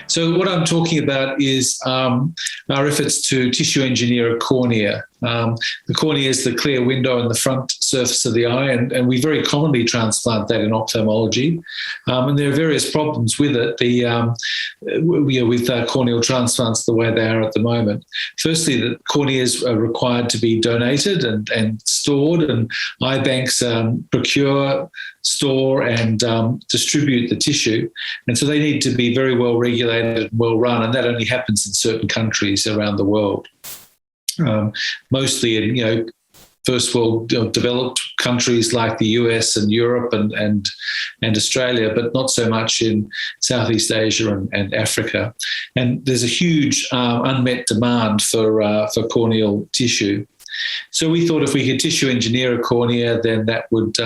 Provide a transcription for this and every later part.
So what I'm talking about is our efforts to tissue engineer a cornea. The cornea is the clear window in the front surface of the eye, and we very commonly transplant that in ophthalmology. And there are various problems with it. With corneal transplants the way they are at the moment. Firstly, the corneas are required to be donated and stored, and eye banks procure, store, and distribute the tissue. And so they need to be very well regulated and well run, and that only happens in certain countries around the world. Mostly in first world developed countries like the US and Europe and Australia, but not so much in Southeast Asia and Africa. And there's a huge unmet demand for corneal tissue. So we thought if we could tissue engineer a cornea, then that would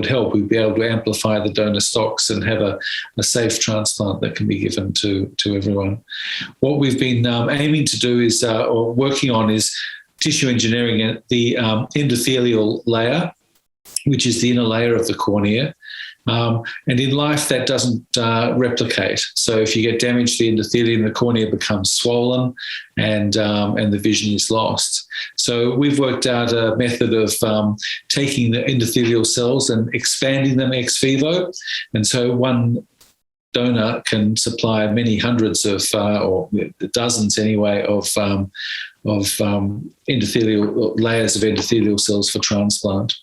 help. We'd be able to amplify the donor stocks and have a safe transplant that can be given to everyone. What we've been aiming to do is, or working on, is tissue engineering the endothelial layer, which is the inner layer of the cornea. And in life, that doesn't replicate. So if you get damage to the endothelium, the cornea becomes swollen and the vision is lost. So we've worked out a method of taking the endothelial cells and expanding them ex vivo. And so one donor can supply many hundreds of, or dozens anyway, of endothelial layers of endothelial cells for transplant.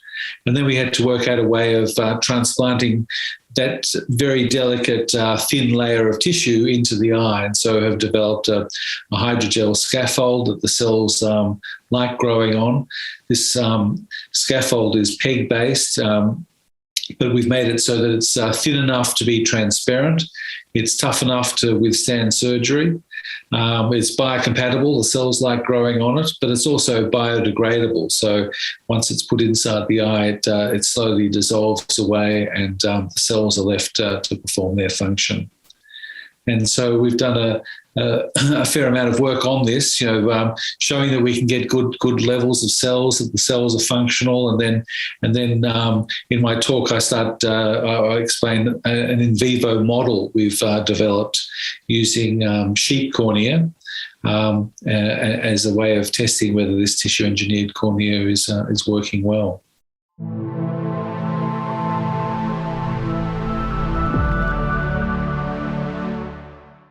And then we had to work out a way of transplanting that very delicate thin layer of tissue into the eye. And so have developed a hydrogel scaffold that the cells like growing on. This scaffold is PEG-based, but we've made it so that it's thin enough to be transparent. It's tough enough to withstand surgery. It's biocompatible, the cells like growing on it, but it's also biodegradable. So once it's put inside the eye, it slowly dissolves away and the cells are left to perform their function. And so we've done a fair amount of work on this, showing that we can get good levels of cells, that the cells are functional, and then in my talk I explain an in vivo model we've developed using sheep cornea as a way of testing whether this tissue engineered cornea is working well.